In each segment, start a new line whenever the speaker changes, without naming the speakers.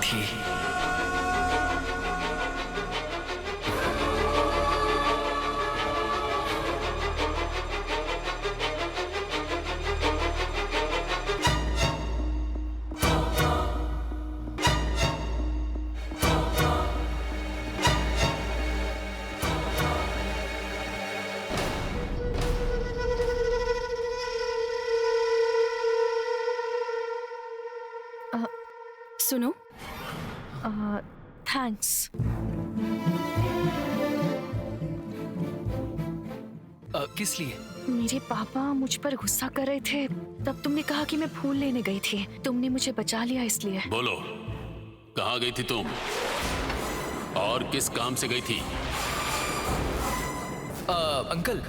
थी।
सुनो, थैंक्स।
किस लिए?
मेरे पापा मुझ पर गुस्सा कर रहे थे, तब तुमने कहा कि मैं फूल लेने गई थी। तुमने मुझे बचा लिया इसलिए।
बोलो, कहाँ गई थी तुम और किस काम से गई थी?
अंकल,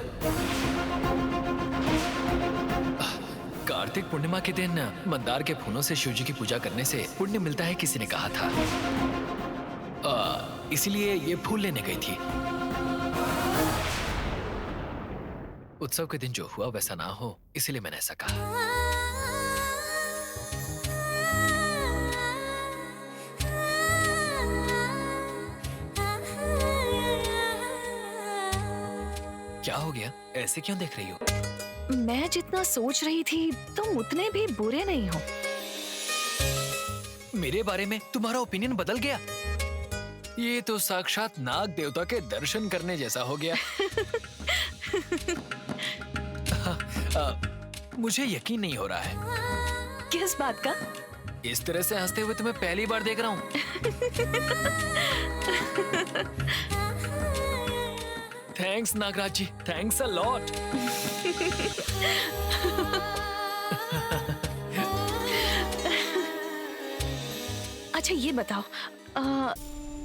कार्तिक पूर्णिमा के दिन मंदार के फूलों से शिव जी की पूजा करने से पुण्य मिलता है, किसी ने कहा था। इसलिए ये फूल लेने गई थी। उत्सव के दिन जो हुआ वैसा ना हो, इसलिए मैंने ऐसा कहा। क्या हो गया? ऐसे क्यों देख रही हो?
मैं जितना सोच रही थी तुम उतने भी बुरे नहीं हो।
मेरे बारे में तुम्हारा ओपिनियन बदल गया? ये तो साक्षात नाग देवता के दर्शन करने जैसा हो गया। मुझे यकीन नहीं हो रहा है।
किस बात का?
इस तरह से हंसते हुए तुम्हें पहली बार देख रहा हूँ। Thanks Nagaraj ji, thanks a lot.
अच्छा ये बताओ,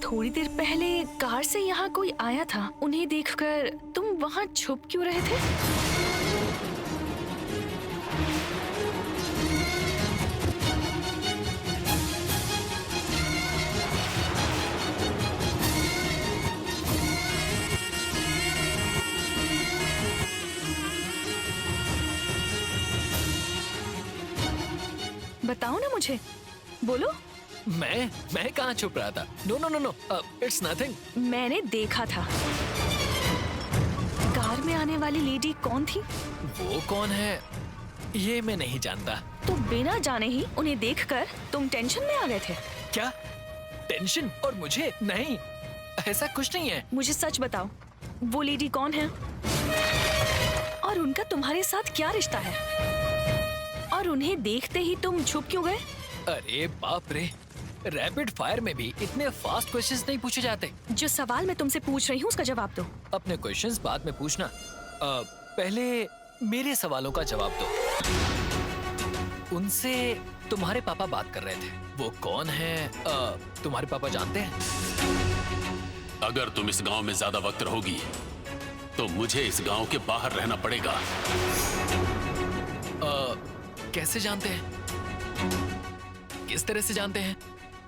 थोड़ी देर पहले कार से यहाँ कोई आया था, उन्हें देखकर तुम वहाँ छुप क्यों रहे थे? बताओ ना मुझे, बोलो।
मैं कहाँ छुप रहा था? No no no no, it's nothing.
मैंने देखा था। कार में आने वाली लेडी कौन थी?
वो कौन है ये मैं नहीं जानता।
तो बिना जाने ही उन्हें देखकर तुम टेंशन में आ गए थे?
क्या टेंशन? और मुझे? नहीं, ऐसा कुछ नहीं है।
मुझे सच बताओ, वो लेडी कौन है और उनका तुम्हारे साथ क्या रिश्ता है? और उन्हें देखते ही तुम छुप क्यों गए?
अरे बाप रे, रैपिड फायर में भी इतने फास्ट क्वेश्चंस नहीं पूछे जाते।
जो सवाल मैं तुमसे पूछ रही हूँ उसका जवाब दो।
अपने क्वेश्चंस बाद में पूछना, पहले मेरे सवालों का जवाब दो। उनसे तुम्हारे पापा बात कर रहे थे, वो कौन है? तुम्हारे पापा जानते हैं?
अगर तुम इस गांव में ज्यादा वक्त रहोगी तो मुझे इस गांव के बाहर रहना पड़ेगा।
कैसे जानते हैं? किस तरह से जानते हैं?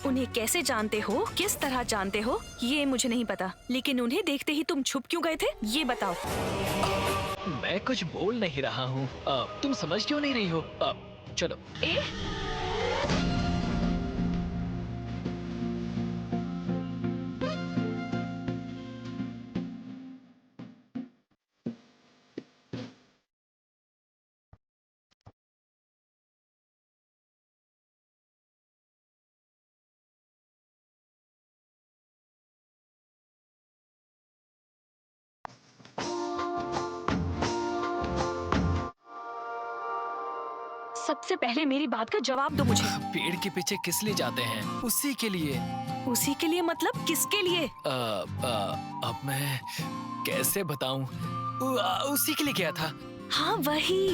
उन्हें कैसे जानते हो, किस तरह जानते हो, ये मुझे नहीं पता, लेकिन उन्हें देखते ही तुम छुप क्यों गए थे, ये बताओ।
मैं कुछ बोल नहीं रहा हूँ, तुम समझ क्यों नहीं रही हो? चलो।
सबसे पहले मेरी बात का जवाब दो मुझे।
पेड़ के पीछे किस लिए जाते हैं? उसी के लिए।
उसी के लिए मतलब किसके लिए?
अब मैं कैसे बताऊं? उसी के लिए गया था।
हाँ वही,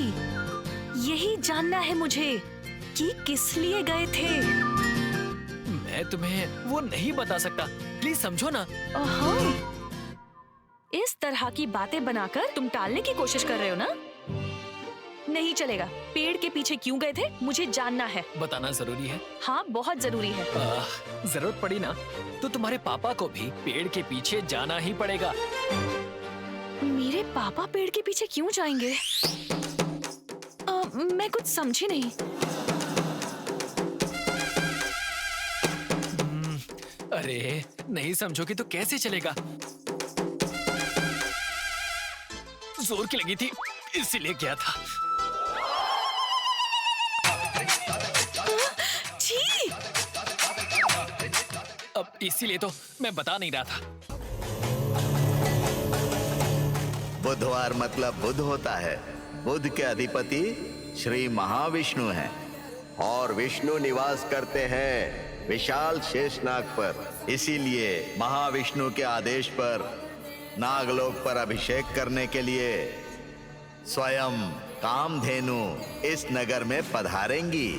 यही जानना है मुझे कि किस लिए गए थे।
मैं तुम्हें वो नहीं बता सकता, प्लीज समझो ना।
ओहो, इस तरह की बातें बनाकर तुम टालने की कोशिश कर रहे हो ना? नहीं चलेगा। पेड़ के पीछे क्यों गए थे मुझे जानना है।
बताना जरूरी है?
हाँ बहुत जरूरी है।
जरूरत पड़ी ना तो तुम्हारे पापा को भी पेड़ के पीछे जाना ही पड़ेगा।
मेरे पापा पेड़ के पीछे क्यों जाएंगे? मैं कुछ समझी नहीं।
अरे नहीं समझोगी तो कैसे चलेगा? जोर की लगी थी इसीलिए किया था।
छी!
अब इसीलिए तो मैं बता नहीं रहा था।
बुधवार मतलब बुध होता है। बुध के अधिपति श्री महाविष्णु हैं और विष्णु निवास करते हैं विशाल शेषनाग पर। इसीलिए महाविष्णु के आदेश पर नागलोक पर अभिषेक करने के लिए स्वयं कामधेनु इस नगर में पधारेंगी।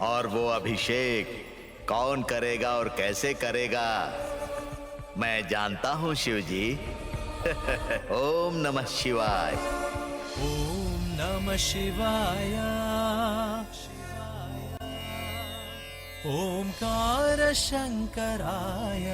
और वो अभिषेक कौन करेगा और कैसे करेगा मैं जानता हूं शिव जी। ओम नमः शिवाय।
ओम नमः शिवाय। ओंकार शंकराय।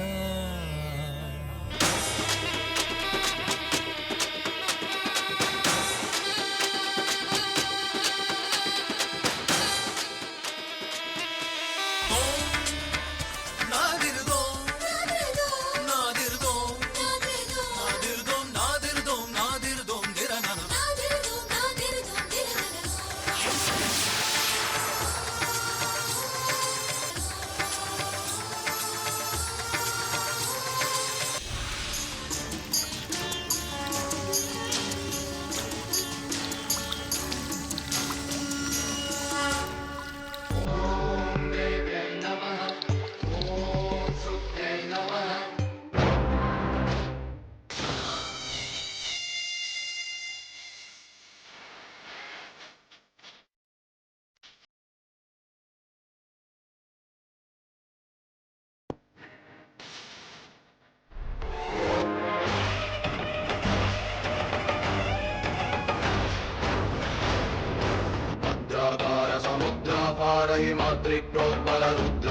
रुद्र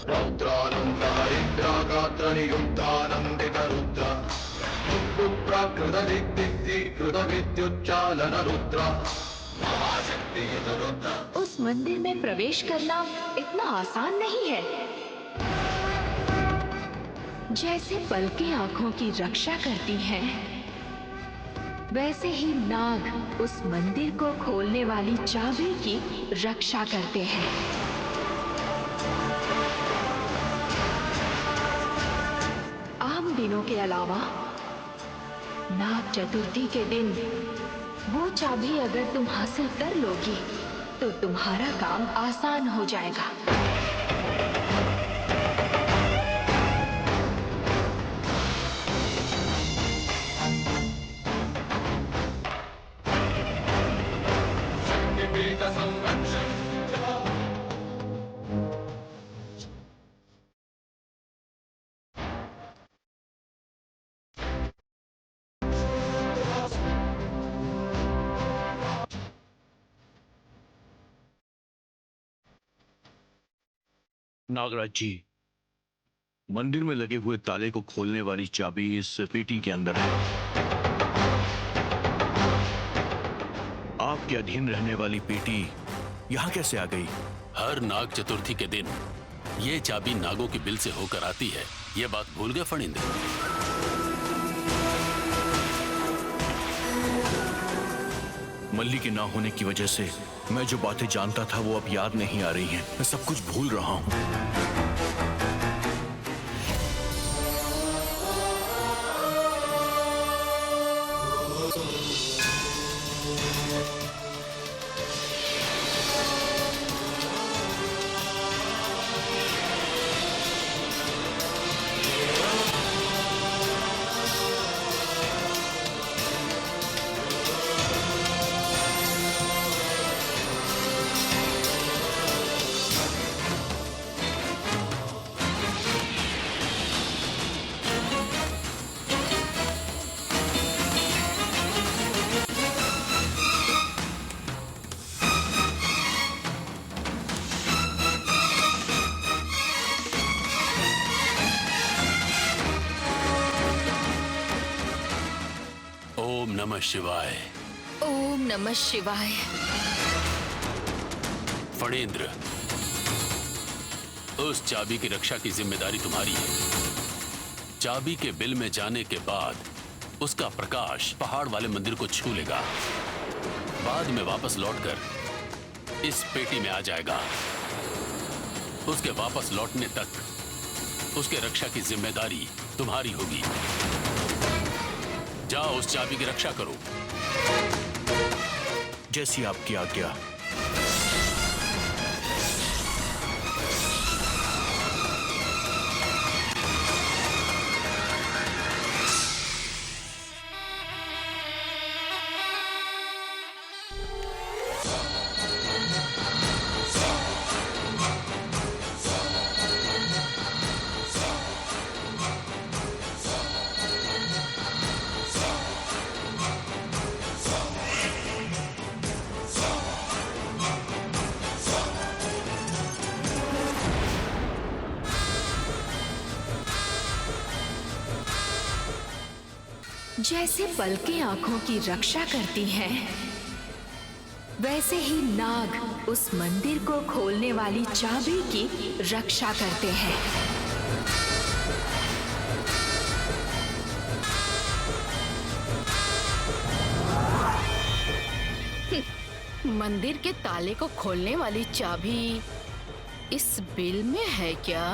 रौद्रानंद हरिद्रागात्र नियुक्तानंदित रुद्र प्राकृत दिग्कृत विद्युच्चालन रुद्र महाशक्ति रुद्र।
उस मंदिर में प्रवेश करना इतना आसान नहीं है। जैसे पलकें आंखों की रक्षा करती हैं, वैसे ही नाग उस मंदिर को खोलने वाली चाबी की रक्षा करते हैं। आम दिनों के अलावा नाग चतुर्थी के दिन वो चाबी अगर तुम हासिल कर लोगी तो तुम्हारा काम आसान हो जाएगा।
नागराज जी, मंदिर में लगे हुए ताले को खोलने वाली चाबी इस पेटी के अंदर है। आपके अधीन रहने वाली पेटी यहाँ कैसे आ गई?
हर नाग चतुर्थी के दिन ये चाबी नागों की बिल से होकर आती है। ये बात भूल गए फणिंदे?
मल्ली के ना होने की वजह से मैं जो बातें जानता था वो अब याद नहीं आ रही हैं। मैं सब कुछ भूल रहा हूँ।
ओम नमः शिवाय।
ओम नमः शिवाय।
फणेंद्र, उस चाबी की रक्षा की जिम्मेदारी तुम्हारी है। चाबी के बिल में जाने के बाद उसका प्रकाश पहाड़ वाले मंदिर को छू लेगा, बाद में वापस लौटकर इस पेटी में आ जाएगा। उसके वापस लौटने तक उसके रक्षा की जिम्मेदारी तुम्हारी होगी। जाओ उस चाबी की रक्षा करो।
जैसी आपकी आज्ञा।
जैसे पलकें आंखों की रक्षा करती हैं, वैसे ही नाग उस मंदिर को खोलने वाली चाबी की रक्षा करते हैं।
मंदिर के ताले को खोलने वाली चाबी इस बिल में है क्या?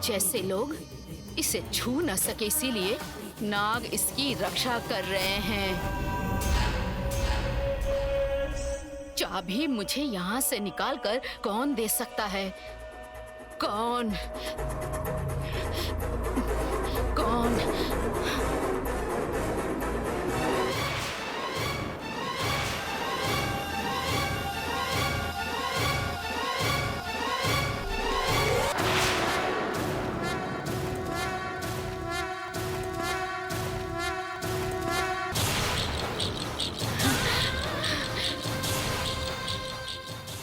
जैसे लोग इसे छू न सके, इसीलिए नाग इसकी रक्षा कर रहे हैं। चाबी मुझे यहाँ से निकालकर कौन दे सकता है? कौन? कौन?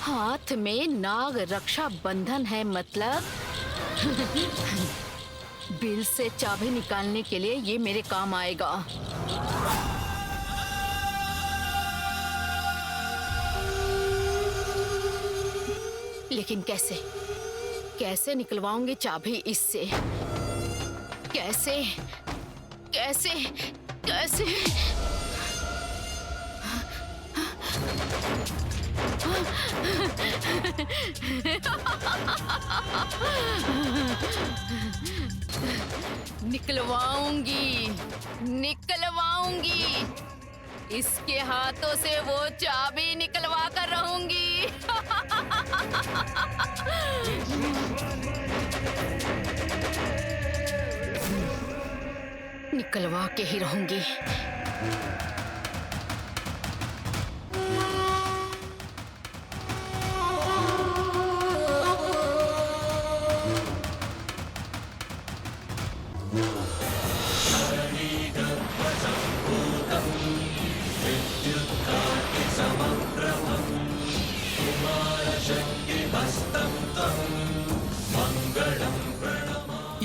हाथ में नाग रक्षा बंधन है, मतलब बिल से चाबी निकालने के लिए ये मेरे काम आएगा। लेकिन कैसे? कैसे निकलवाऊंगी चाबी इससे? कैसे? कैसे? कैसे? निकलवाऊंगी, निकलवाऊंगी। इसके हाथों से वो चाबी निकलवा कर रहूंगी। निकलवा के ही रहूंगी।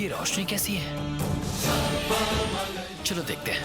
ये रोशनी कैसी है? चलो देखते हैं।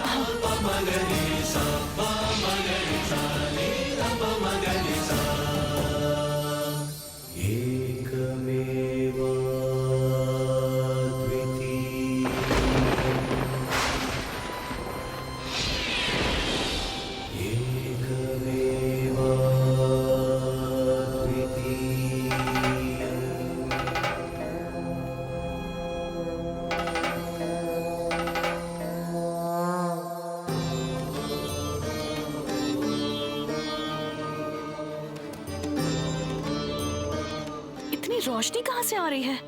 इतनी रोशनी कहाँ से आ रही है?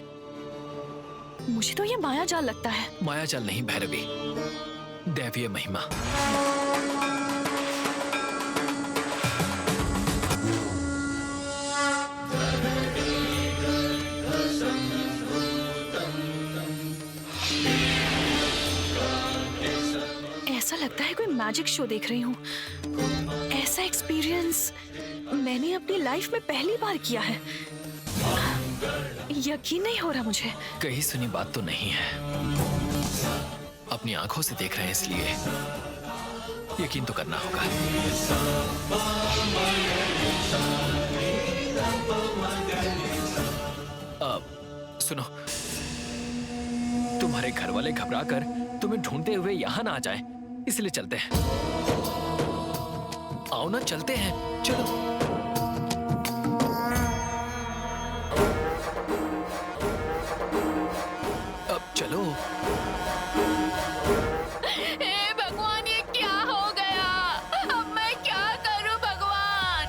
मुझे तो ये माया जाल लगता है।
माया जाल नहीं भैरवी, दैवीय महिमा।
ऐसा लगता है कोई मैजिक शो देख रही हूँ। ऐसा एक्सपीरियंस मैंने अपनी लाइफ में पहली बार किया है। यकीन नहीं हो रहा मुझे।
कहीं सुनी बात तो नहीं है, अपनी आंखों से देख रहे हैं इसलिए यकीन तो करना होगा। अब सुनो, तुम्हारे घर वाले घबरा कर तुम्हें ढूंढते हुए यहाँ ना आ जाएं, इसलिए चलते हैं। आओ ना, चलते हैं, चलो। अब चलो।
हे भगवान, ये क्या हो गया? अब मैं क्या करूं भगवान?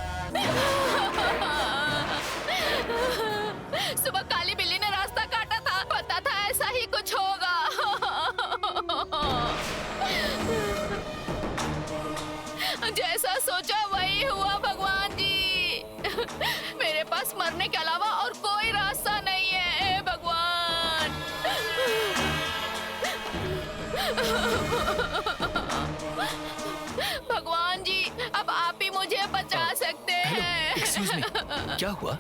सुबह काली बिल्ली ने रास्ता काटा था, पता था ऐसा ही कुछ होगा। जैसा सोचा वही हुआ भगवान जी। मेरे पास मरने के अलावा और कोई रास्ता नहीं है, हे भगवान। भगवान जी, अब आप ही मुझे बचा सकते हैं।
एक्सक्यूज मी, क्या हुआ?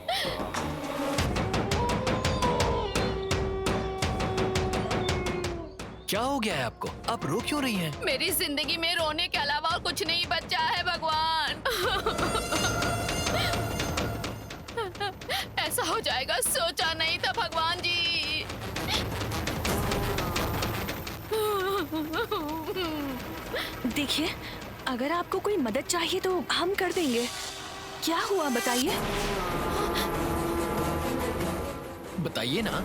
क्या हो गया है आपको? आप रो क्यों रही हैं?
मेरी जिंदगी में रोने के अलावा और कुछ नहीं बचा है भगवान। ऐसा हो जाएगा सोचा नहीं था भगवान जी।
देखिए, अगर आपको कोई मदद चाहिए तो हम कर देंगे। क्या हुआ बताइए?
बताइए ना।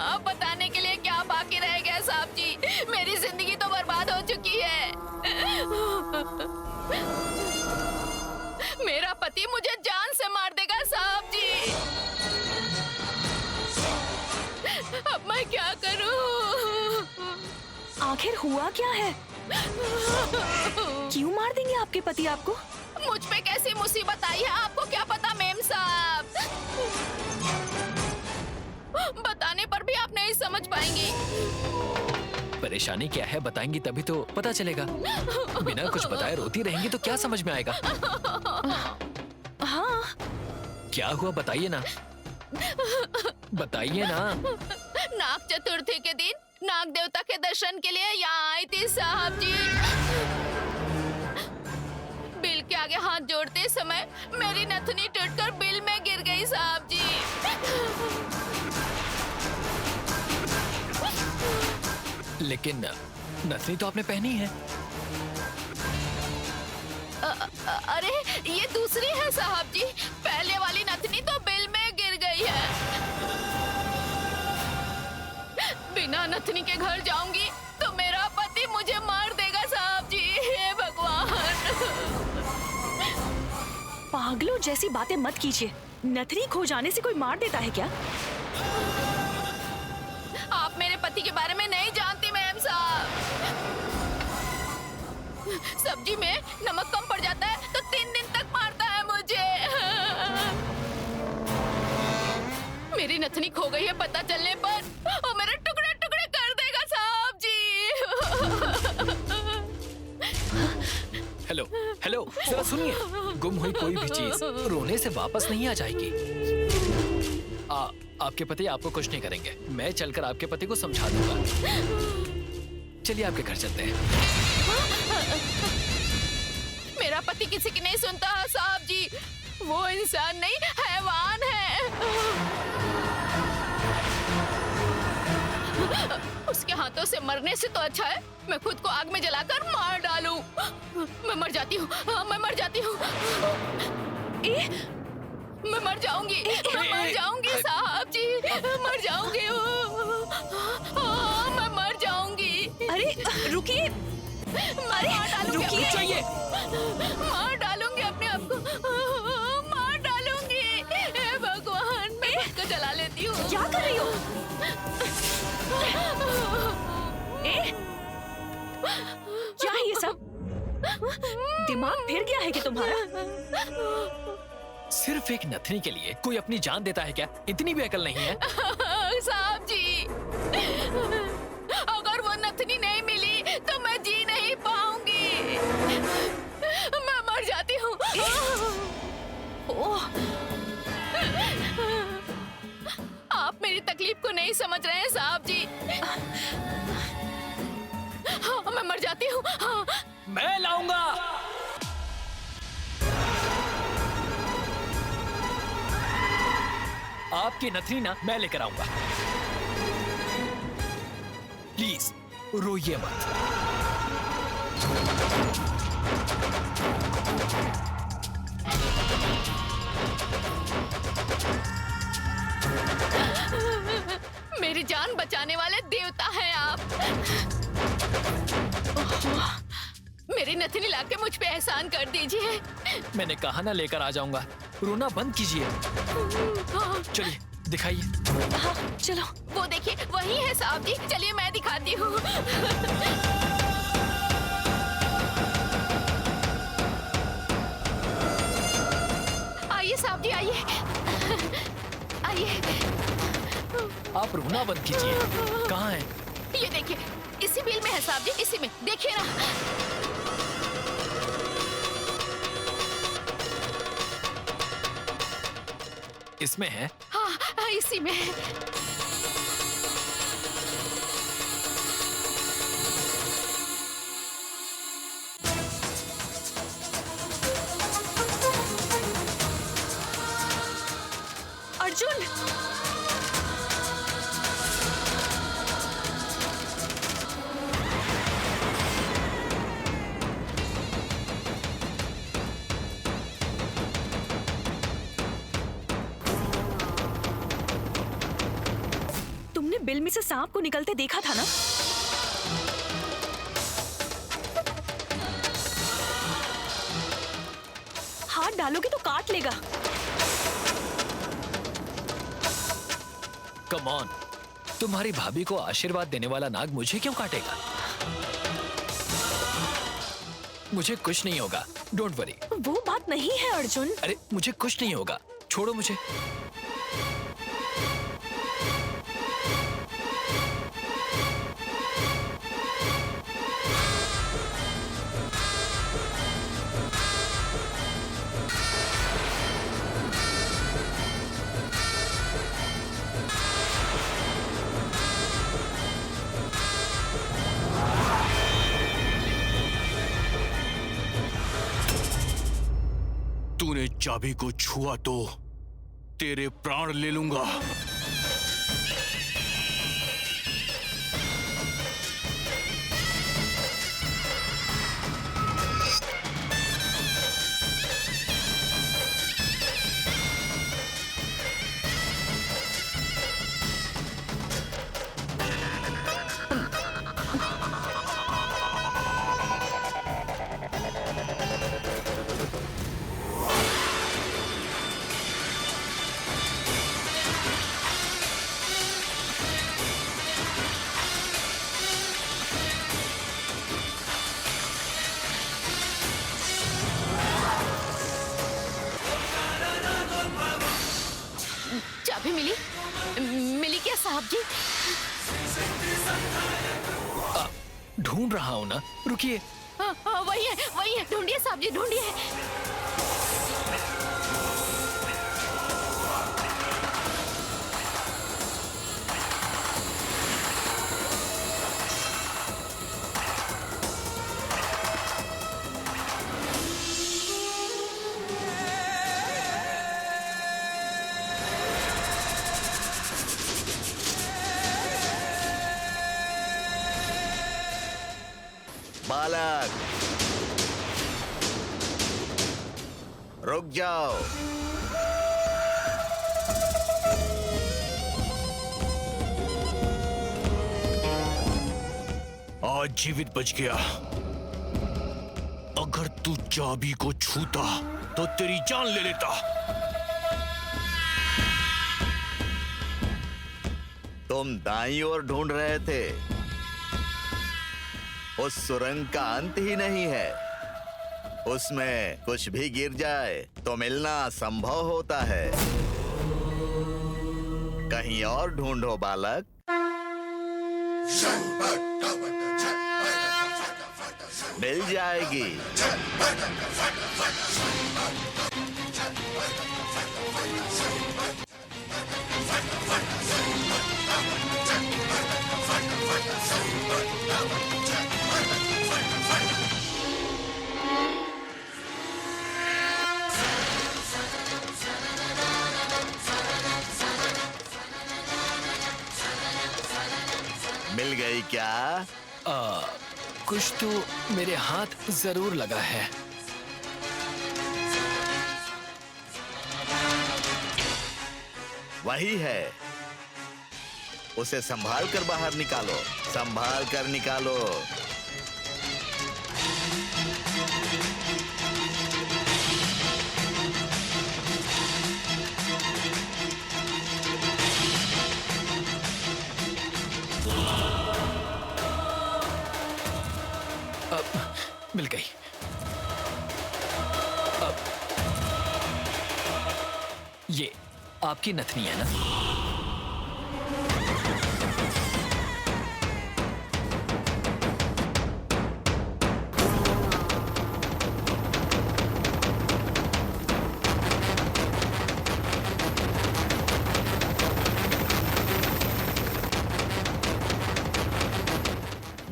अब बताने के लिए क्या बाकी रह गया साहब जी? मेरी जिंदगी तो बर्बाद हो चुकी है। मेरा पति मुझे जान से मार देगा साहब जी। अब मैं क्या करूं?
आखिर हुआ क्या है? क्यों मार देंगे आपके पति आपको?
मुझ पे कैसी मुसीबत आई है आपको क्या पता मेम साहब? बताने पर भी आप नहीं समझ पाएंगी।
परेशानी क्या है बताएंगी तभी तो पता चलेगा। बिना कुछ बताए रोती रहेंगी तो क्या समझ में आएगा?
हाँ।
क्या हुआ बताइए ना, बताइए ना।
नाग चतुर्थी के दिन नाग देवता के दर्शन के लिए यहाँ आई थी साहब जी। बिल के आगे हाथ जोड़ते समय मेरी नथनी टूटकर बिल में गिर गई साहब जी।
लेकिन नथनी तो आपने पहनी है।
अरे ये दूसरी है साहब जी। पहले वाली नथनी तो बिल में गिर गई है। बिना नथनी के घर जाऊंगी तो मेरा पति मुझे मार देगा साहब जी। हे भगवान।
पागलों जैसी बातें मत कीजिए। नथनी खो जाने से कोई मार देता है क्या?
आप मेरे पति के बारे में नहीं जानती मैम साहब। सब्जी में नमक कम पड़ जाता है तो 3 दिन तक मारता है मुझे। मेरी नथनी खो गई है पता चलने पर वो मेरे टुकड़े टुकड़े कर देगा साहब जी।
हेलो हेलो, जरा सुनिए। गुम हुई कोई भी चीज रोने से वापस नहीं आ जाएगी। आपके पति आपको कुछ नहीं करेंगे। मैं चलकर आपके पति को समझा दूंगा। चलिए आपके घर चलते हैं।
मेरा पति किसी की नहीं सुनता है साहब जी। वो इंसान नहीं हैवान है। उसके हाथों से मरने से तो अच्छा है मैं खुद को आग में जलाकर मार डालूं। मैं मर जाती हूँ। मैं मर जाती हूँ। मैं मर जाऊंगी। मैं मर जाऊंगी साहब जी। मर जाऊंगी। मैं मर जाऊंगी।
अरे रुकिए।
अरे रुकिए।
चाहिए।
मार डालूंगी अपने
क्या कर रही हो? ए? क्या है ये सब? दिमाग फिर गया है कि तुम्हारा?
सिर्फ एक नथनी के लिए कोई अपनी जान देता है क्या? इतनी भी अकल नहीं है?
साहब जी, अगर वो नथनी नहीं मिली तो मैं जी नहीं पाऊंगी। मैं मर जाती हूँ।
ओह,
आप मेरी तकलीफ को नहीं समझ रहे हैं साहब जी। हाँ, मैं मर जाती हूँ। हाँ।
मैं लाऊंगा। आपकी नथनी ना मैं लेकर आऊंगा। प्लीज रोइए मत।
मेरी जान बचाने वाले देवता हैं आप। मेरी नथनी लाके मुझ पे एहसान कर दीजिए।
मैंने कहा ना लेकर आ जाऊंगा। रोना बंद कीजिए। चलिए दिखाइए।
हाँ, चलो।
वो देखिए, वही है साहब जी। चलिए मैं दिखाती हूँ। आइए साहब जी, आइए आइए।
आप रोना बंद कीजिए। कहाँ है?
ये देखिए, इसी बिल में है साहब जी, इसी में देखिए ना।
इसमें है?
हाँ हाँ, इसी में है।
अर्जुन! तुमने बिल में से सांप को निकलते देखा था ना? हाथ डालोगे तो काट लेगा।
कम ऑन, तुम्हारी भाभी को आशीर्वाद देने वाला नाग मुझे क्यों काटेगा? मुझे कुछ नहीं होगा, डोंट वरी।
वो बात नहीं है अर्जुन।
अरे मुझे कुछ नहीं होगा, छोड़ो मुझे।
तूने चाबी को छुआ तो तेरे प्राण ले लूंगा।
चाबी मिली? मिली क्या साहब जी?
ढूंढ रहा हूं ना, रुकिए।
हाँ, हाँ, वही है, ढूंढिए साहब जी, ढूंढिए।
बालक, रुक जाओ।
आज जीवित बच गया। अगर तू चाबी को छूता तो तेरी जान ले लेता।
तुम दाईं ओर ढूंढ रहे थे। उस सुरंग का अंत ही नहीं है। उसमें कुछ भी गिर जाए तो मिलना संभव होता है। कहीं और ढूंढो बालक। मिल जाएगी। मिल गई क्या?
कुछ तो मेरे हाथ जरूर लगा है।
वही है। उसे संभाल कर बाहर निकालो। संभाल कर निकालो।
मिल गई। ये आपकी नथनी है ना?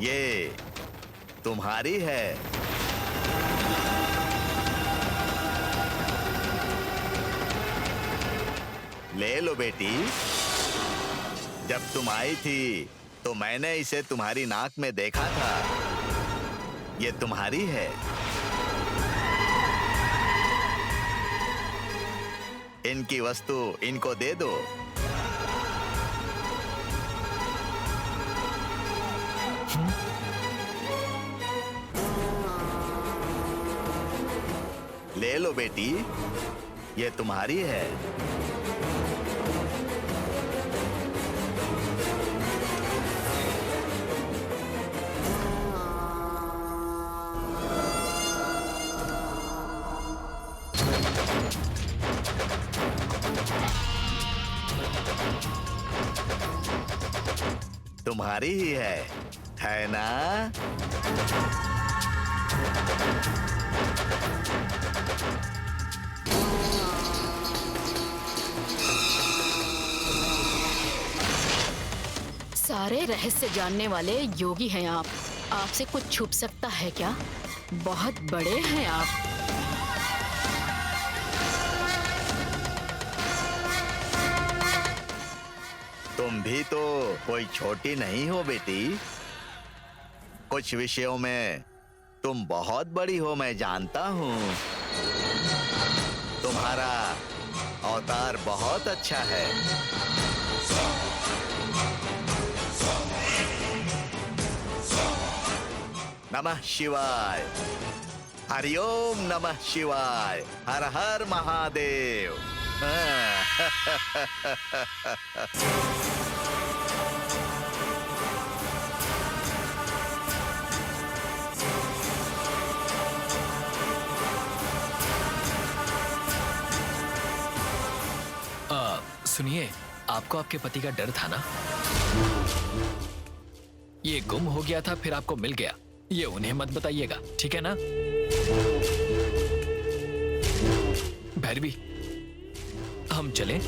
ये तुम्हारी है। ले लो बेटी। जब तुम आई थी तो मैंने इसे तुम्हारी नाक में देखा था। ये तुम्हारी है। इनकी वस्तु इनको दे दो। ले लो बेटी, ये तुम्हारी है। तुम्हारी ही है ना?
सारे रहस्य जानने वाले योगी हैं आप। आपसे कुछ छुप सकता है क्या? बहुत बड़े हैं आप।
तुम भी तो कोई छोटी नहीं हो बेटी। कुछ विषयों में तुम बहुत बड़ी हो, मैं जानता हूँ। तुम्हारा अवतार बहुत अच्छा है। नमः शिवाय। हरिओम नमः शिवाय। हर हर महादेव।
सुनिए, आपको आपके पति का डर था ना? ये गुम हो गया था, फिर आपको मिल गया। ये उन्हें मत बताइएगा, ठीक है ना? भैरवी, हम चलें?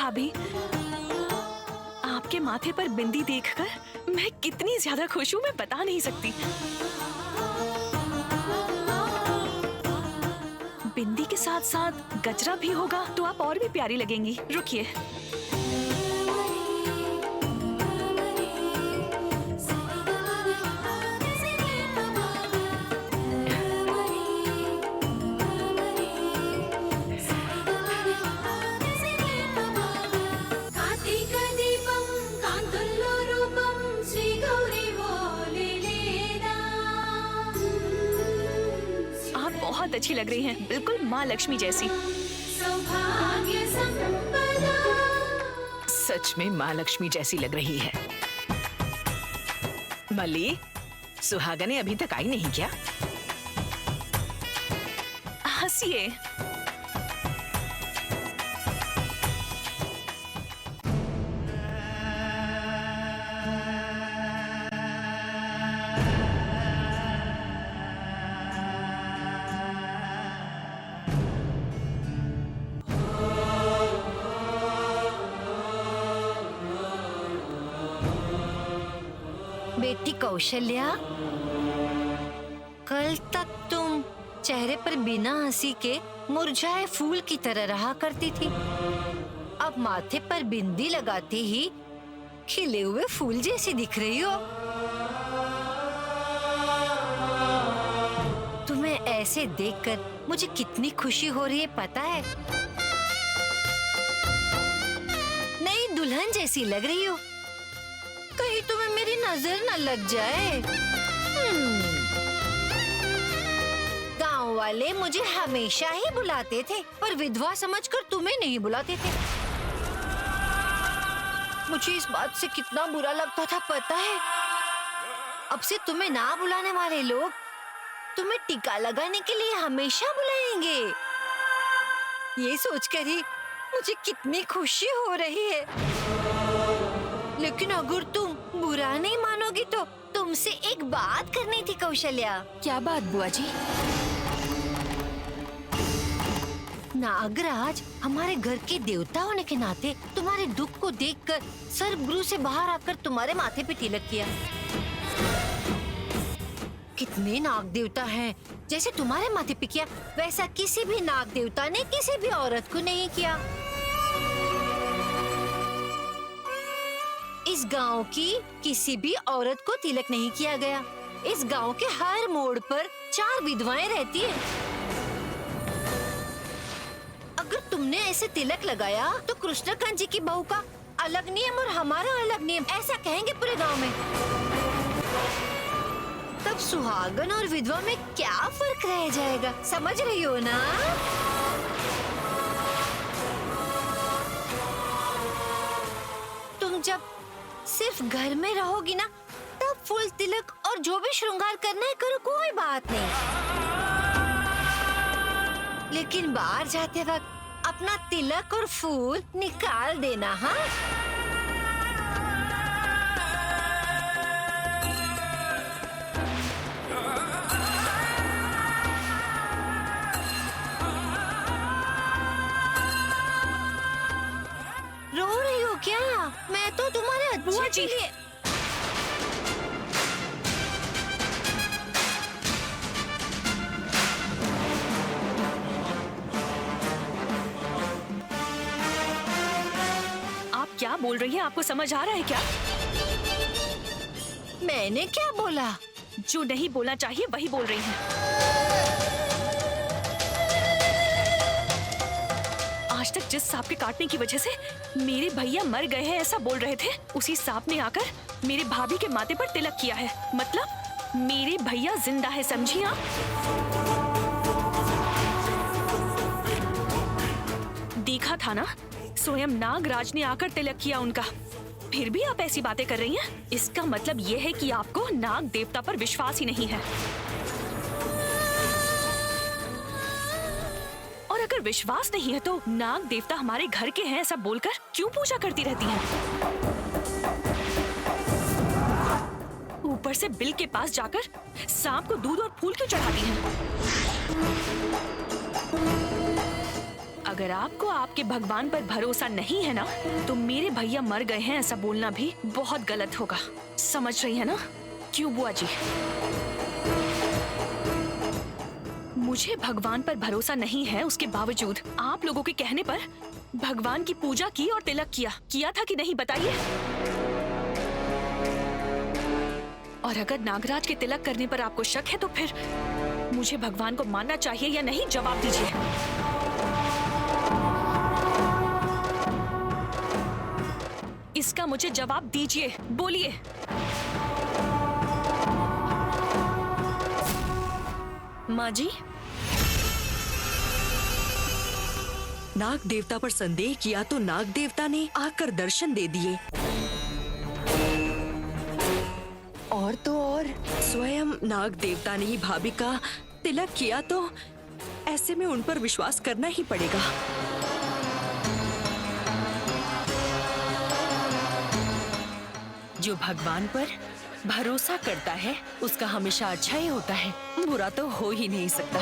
भाभी, आपके माथे पर बिंदी देखकर मैं कितनी ज्यादा खुश हूँ मैं बता नहीं सकती। बिंदी के साथ साथ गजरा भी होगा तो आप और भी प्यारी लगेंगी। रुकिए। बहुत अच्छी लग रही हैं, बिल्कुल माँ लक्ष्मी जैसी।
सच में माँ लक्ष्मी जैसी लग रही है। मल्ली, सुहागने अभी तक आई नहीं क्या?
हंसिए।
बेटी कौशल्या, कल तक तुम चेहरे पर बिना हंसी के मुरझाए फूल की तरह रहा करती थी। अब माथे पर बिंदी लगाते ही खिले हुए फूल जैसी दिख रही हो। तुम्हें ऐसे देखकर मुझे कितनी खुशी हो रही है पता है? नई दुल्हन जैसी लग रही हो। कहीं तुम्हें मेरी नजर न लग जाए। गांव वाले मुझे हमेशा ही बुलाते थे, पर विधवा समझकर तुम्हें नहीं बुलाते थे। मुझे इस बात से कितना बुरा लगता था पता है? अब से तुम्हें ना बुलाने वाले लोग तुम्हें टीका लगाने के लिए हमेशा बुलाएंगे। ये सोचकर ही मुझे कितनी खुशी हो रही है। लेकिन अगर तुम बुरा नहीं मानोगी तो तुमसे एक बात करनी थी कौशल्या।
क्या बात बुआ जी?
नागराज हमारे घर के देवता होने के नाते तुम्हारे दुख को देखकर सर्वगुरु से बाहर आकर तुम्हारे माथे पे तिलक किया। कितने नाग देवता हैं, जैसे तुम्हारे माथे पे किया वैसा किसी भी नाग देवता ने किसी भी औरत को नहीं किया। इस गांव की किसी भी औरत को तिलक नहीं किया गया। इस गांव के हर मोड़ पर 4 विधवाएं रहती हैं। अगर तुमने ऐसे तिलक लगाया तो कृष्णकांत जी की बहू का अलग नियम और हमारा अलग नियम, ऐसा कहेंगे पूरे गांव में। तब सुहागन और विधवा में क्या फर्क रह जाएगा, समझ रही हो ना? तुम जब सिर्फ घर में रहोगी ना, तब फूल तिलक और जो भी श्रृंगार करना है करो, कोई बात नहीं। लेकिन बाहर जाते वक्त अपना तिलक और फूल निकाल देना, हाँ? रो रही हो क्या? मैं तो तुम्हारे अच्छे के लिए।
आप क्या बोल रही हैं? आपको समझ आ रहा है क्या?
मैंने क्या बोला?
जो नहीं बोलना चाहिए वही बोल रही हैं। आज तक जिस सांप के काटने की वजह से मेरे भैया मर गए हैं ऐसा बोल रहे थे, उसी सांप ने आकर मेरे भाभी के माथे पर तिलक किया है। मतलब मेरे भैया जिंदा है, समझी आप? देखा था ना, स्वयं नागराज ने आकर तिलक किया उनका। फिर भी आप ऐसी बातें कर रही हैं? इसका मतलब यह है कि आपको नाग देवता पर विश्वास ही नहीं है। और अगर विश्वास नहीं है तो नाग देवता हमारे घर के हैं ऐसा बोलकर क्यों पूजा करती रहती हैं? ऊपर से बिल के पास जाकर सांप को दूध और फूल क्यों चढ़ाती हैं? अगर आपको आपके भगवान पर भरोसा नहीं है ना, तो मेरे भैया मर गए हैं ऐसा बोलना भी बहुत गलत होगा। समझ रही है ना? क्यों बुआ जी? मुझे भगवान पर भरोसा नहीं है, उसके बावजूद आप लोगों के कहने पर भगवान की पूजा की और तिलक किया था कि नहीं बताइए? और अगर नागराज के तिलक करने पर आपको शक है तो फिर मुझे भगवान को मानना चाहिए या नहीं? जवाब दीजिए। इसका मुझे जवाब दीजिए, बोलिए। माँ जी,
नाग देवता पर संदेह किया तो नाग देवता ने आकर दर्शन दे दिए, और तो और स्वयं नाग देवता ने ही भाभी का तिलक किया, तो ऐसे में उन पर विश्वास करना ही पड़ेगा। जो भगवान पर भरोसा करता है उसका हमेशा अच्छा ही होता है, बुरा तो हो ही नहीं सकता।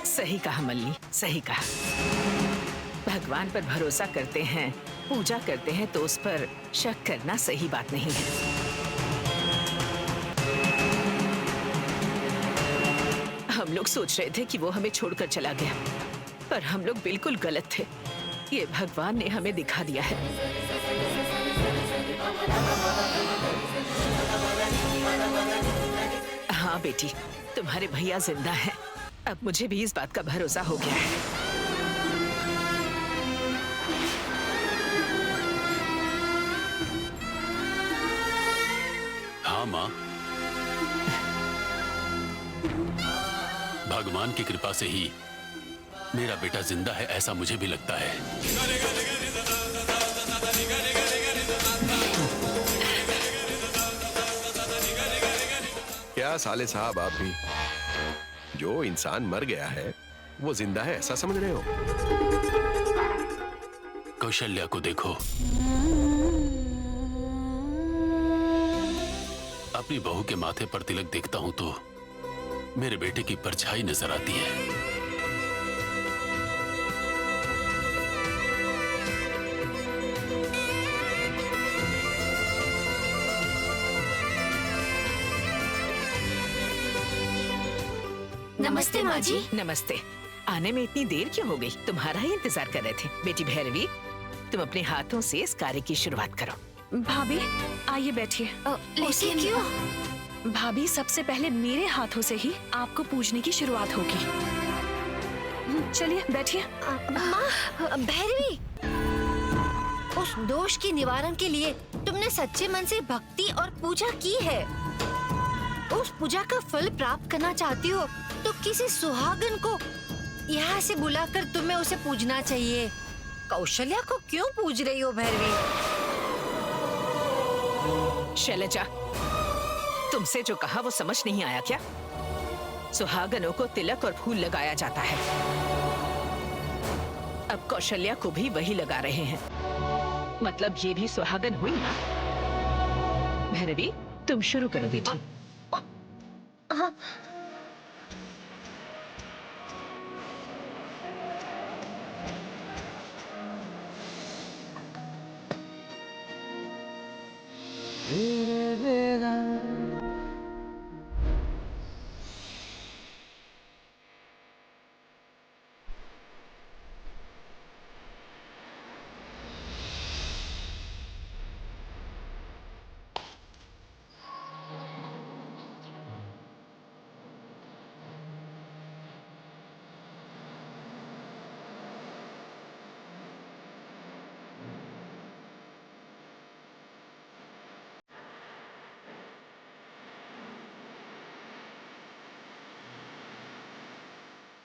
सही कहा मल्ली, सही कहा। भगवान पर भरोसा करते हैं, पूजा करते हैं, तो उस पर शक करना सही बात नहीं है। हम लोग सोच रहे थे कि वो हमें छोड़कर चला गया, पर हम लोग बिल्कुल गलत थे। ये भगवान ने हमें दिखा दिया है। हाँ बेटी, तुम्हारे भैया जिंदा हैं। अब मुझे भी इस बात का भरोसा हो गया है।
हाँ माँ, भगवान की कृपा से ही मेरा बेटा जिंदा है, ऐसा मुझे भी लगता है।
क्या साले साहब, आप भी जो इंसान मर गया है वो जिंदा है ऐसा समझ रहे हो?
कौशल्या को देखो, अपनी बहू के माथे पर तिलक देखता हूं तो मेरे बेटे की परछाई नजर आती है।
नमस्ते माँ जी।
नमस्ते। आने में इतनी देर क्यों हो गई? तुम्हारा ही इंतजार कर रहे थे। बेटी भैरवी, तुम अपने हाथों से इस कार्य की शुरुआत करो।
भाभी आइए बैठिए।
लेकिन क्यों?
भाभी, सबसे पहले मेरे हाथों से ही आपको पूजने की शुरुआत होगी। चलिए बैठिए।
माँ, भैरवी, उस दोष के निवारण के लिए तुमने सच्चे मन से भक्ति और पूजा की है। उस पूजा का फल प्राप्त करना चाहती हो तो किसी सुहागन को यहाँ से बुलाकर तुम्हें उसे पूजना चाहिए। कौशल्या को क्यों पूज रही हो भैरवी?
शैलजा, तुमसे जो कहा वो समझ नहीं आया क्या? सुहागनों को तिलक और फूल लगाया जाता है। अब कौशल्या को भी वही लगा रहे हैं, मतलब ये भी सुहागन हुई ना। भैरवी, तुम शुरू करो बेटी।
हाँ।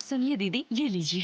सुनिए दीदी, ये लीजिए।